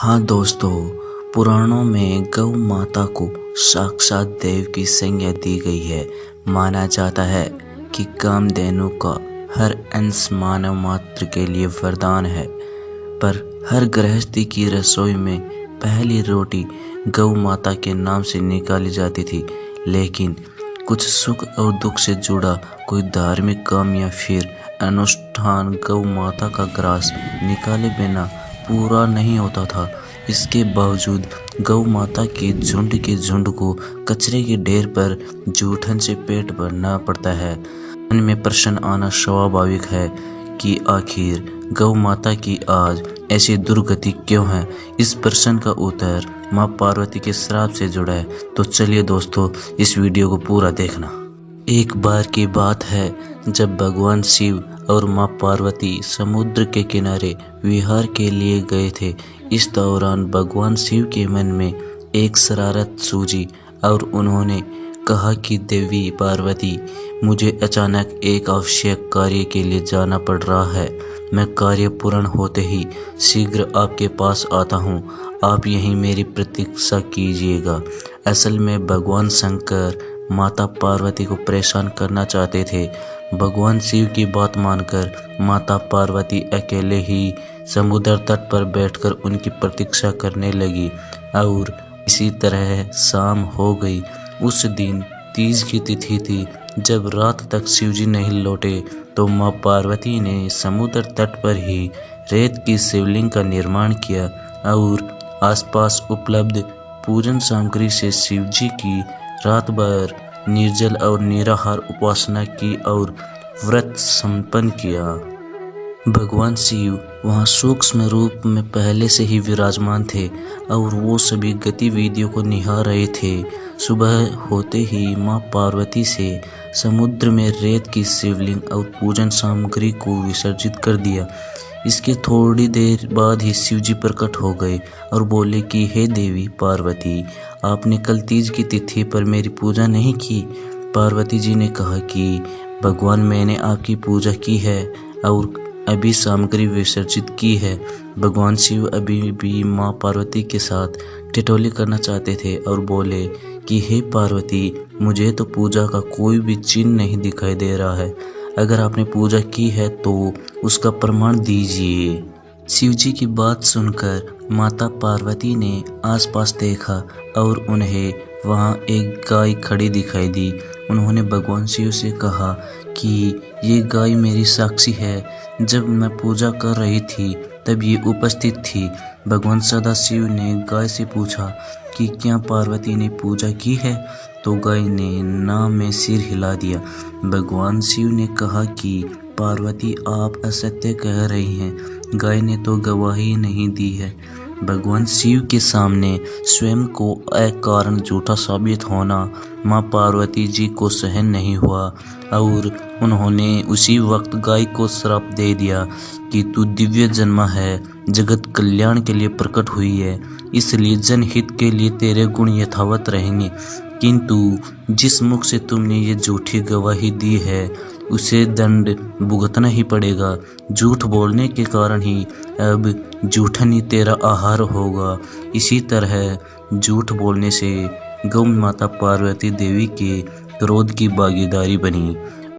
हाँ दोस्तों, पुराणों में गौ माता को साक्षात देव की संज्ञा दी गई है। माना जाता है कि कामधेनु का हर अंश मानव मात्र के लिए वरदान है। पर हर गृहस्थी की रसोई में पहली रोटी गौ माता के नाम से निकाली जाती थी। लेकिन कुछ सुख और दुख से जुड़ा कोई धार्मिक काम या फिर अनुष्ठान गौ माता का ग्रास निकाले बिना पूरा नहीं होता था। इसके बावजूद गौ माता के झुंड को कचरे के ढेर पर जूठन से पेट भरना पड़ता है। मन में प्रश्न आना स्वाभाविक है कि आखिर गौ माता की आज ऐसी दुर्गति क्यों है। इस प्रश्न का उत्तर माँ पार्वती के श्राप से जुड़ा है। तो चलिए दोस्तों, इस वीडियो को पूरा देखना। एक बार की बात है जब भगवान शिव और माँ पार्वती समुद्र के किनारे विहार के लिए गए थे। इस दौरान भगवान शिव के मन में एक शरारत सूझी और उन्होंने कहा कि देवी पार्वती, मुझे अचानक एक आवश्यक कार्य के लिए जाना पड़ रहा है। मैं कार्य पूर्ण होते ही शीघ्र आपके पास आता हूँ। आप यहीं मेरी प्रतीक्षा कीजिएगा। असल में भगवान शंकर माता पार्वती को परेशान करना चाहते थे। भगवान शिव की बात मानकर माता पार्वती अकेले ही समुद्र तट पर बैठकर उनकी प्रतीक्षा करने लगी और इसी तरह शाम हो गई। उस दिन तीज की तिथि थी। जब रात तक शिवजी नहीं लौटे तो माँ पार्वती ने समुद्र तट पर ही रेत की शिवलिंग का निर्माण किया और आसपास उपलब्ध पूजन सामग्री से शिवजी की रात भर निर्जल और निराहार उपासना की और व्रत संपन्न किया। भगवान शिव वहाँ सूक्ष्म रूप में पहले से ही विराजमान थे और वो सभी गतिविधियों को निहार रहे थे। सुबह होते ही माँ पार्वती से समुद्र में रेत की शिवलिंग और पूजन सामग्री को विसर्जित कर दिया। इसके थोड़ी देर बाद ही शिवजी प्रकट हो गए और बोले कि हे देवी पार्वती, आपने कल तीज की तिथि पर मेरी पूजा नहीं की। पार्वती जी ने कहा कि भगवान, मैंने आपकी पूजा की है और अभी सामग्री विसर्जित की है। भगवान शिव अभी भी माँ पार्वती के साथ ठिठोली करना चाहते थे और बोले कि हे पार्वती, मुझे तो पूजा का कोई भी चिन्ह नहीं दिखाई दे रहा है। अगर आपने पूजा की है तो उसका प्रमाण दीजिए। शिवजी की बात सुनकर माता पार्वती ने आसपास देखा और उन्हें वहाँ एक गाय खड़ी दिखाई दी। उन्होंने भगवान शिव से कहा कि ये गाय मेरी साक्षी है। जब मैं पूजा कर रही थी तब ये उपस्थित थी। भगवान सदाशिव ने गाय से पूछा कि क्या पार्वती ने पूजा की है, तो गाय ने ना में सिर हिला दिया। भगवान शिव ने कहा कि पार्वती, आप असत्य कह रही हैं। गाय ने तो गवाही नहीं दी है। भगवान शिव के सामने स्वयं को अकारण झूठा साबित होना माँ पार्वती जी को सहन नहीं हुआ और उन्होंने उसी वक्त गाय को श्राप दे दिया कि तू दिव्य जन्मा है, जगत कल्याण के लिए प्रकट हुई है, इसलिए जनहित के लिए तेरे गुण यथावत रहेंगे। किंतु जिस मुख से तुमने ये झूठी गवाही दी है उसे दंड भुगतना ही पड़ेगा। झूठ बोलने के कारण ही अब झूठन ही तेरा आहार होगा। इसी तरह झूठ बोलने से गौ माता पार्वती देवी के क्रोध की भागीदारी बनी।